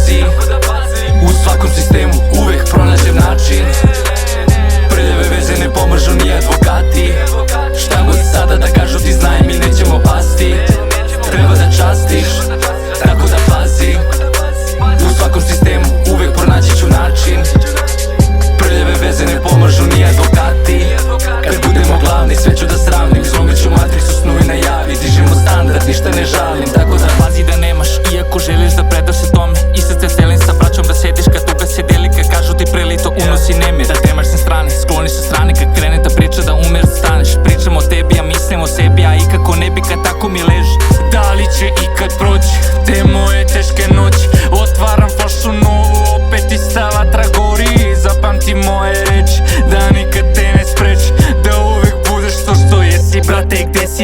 pazi, u svakom sistemu uvek pronađem način. Prljave veze ne pomažu ni advokati. Šta god sada da kažu ti znaj, mi nećemo pasti. Treba da častiš, tako da pazi, u svakom sistemu uvek pronaći ću način. Prljave veze ne pomažu ni advokati. Kad budemo glavni sve ću da sravnim. Slomit ću matricu snu i najavi. Dižemo standard, ništa ne žalim. Tako da pazi da nemaš, iako želiš da predaš se tome. I sad se selim sa braćom da sediš kad tuga se deli. Kad kažu ti prelito unosi nemir, da temaš sa strane, skloniš sa strane. Kad krene da priča da umir staneš. Pričam o tebi, ja mislim o sebi, a ikako ne bi kad tako mi leži. Da li će ikad proći te moje teške noći? Otvaram flašu novu, opet i sa vatra gori. Zapamti moje reči, da nikad te ne spreči, da uvek budeš to što jesi. Brate,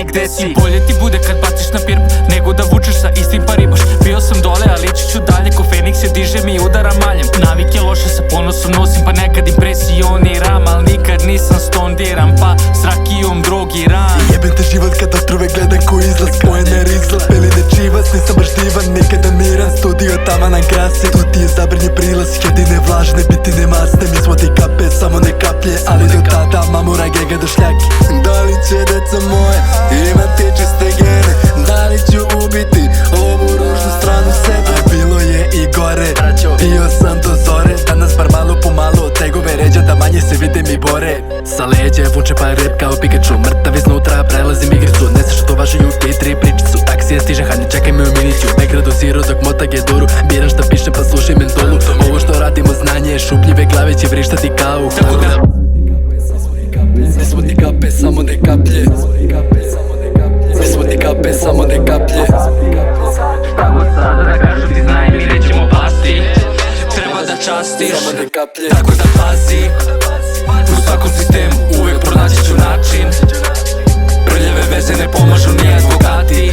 gde si? Bolje ti bude kad baciš na pirp, nego da vučeš sa istim paribaš. Bio sam dole, ali ići ću dalje, ko Feniks se dižem i udaram maljem. Navike loše sa ponosom nosim, pa nekad impresioniram, al nikad nisam stondiran, pa s rakijom drogiram. Jebem te život kad otrove gledam ko izlaz. Spojener izlaz, beli ne čivas, nisam baš divan, nikada miran. Studio tama nam krase, tu ti je zabrnji prilaz. Jedine vlažne, biti ne masne, mi smo ti kape, samo ne kaplje. Ali do tada mamura gega do šljake. Da li će deca moje imati čiste gene? Da li ću ubiti ovu ružnu stranu sebe? A bilo je i gore, bio sam do zore. Danas bar malo po malo tegove ređa, da manje se vide mi bore. Sa leđe vuče pa rep kao Pikachu, mrtav iznutra, prelazim igricu. Ne znaš što važu UK3 pričicu. Taksija stiže, Hani čekaj me u miniću. Begradu siru dok motak je duru. Biram šta pišem pa slušaj mentolu. Ovo što radimo znanje je šupljive glave će vrištati kao u holu. Ne svodi kape, samo ne kaplje. Ne svodi kape, samo ne kaplje. šta god sada da kažu ti znaj, mi nećemo pasti. Treba da častiš, Samo ne kaplje. tako da pazi, u svakom sistemu uvek pronaći ću način. Prljave veze ne pomažu ni advokati.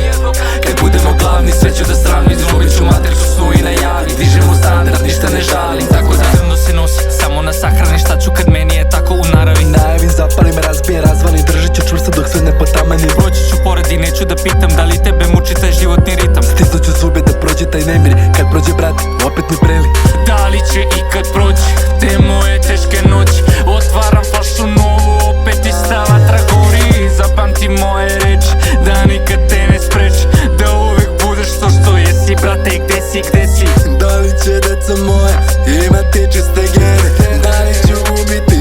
Kad budemo glavni sve ću da sravnim. Izlobit ću matricu snu i najavi. Dižemo standard, ništa ne žalim, tako da crno se nosi, samo na sahrani. Šta ću kad meni je tako u naravi? Najavim, zapalim, razbijem, razvalim. Držit ću čvrsto dok sve ne potamani. Proći ću pored i neću da pitam da li tebe muči taj životni ritam. Stisnut ću zube da prođe taj nemir. Kad prođe brat, opet mi preli. Da li će ikad proći te moje teške noći? Otvaram flašu novu, opet i sa vatra gori. Zapamti moje reči, da nikad te ne spreči, da uvek budeš to što jesi. Brate, gde si? Da li će deca moje imati čiste gene? Da li ću ubiti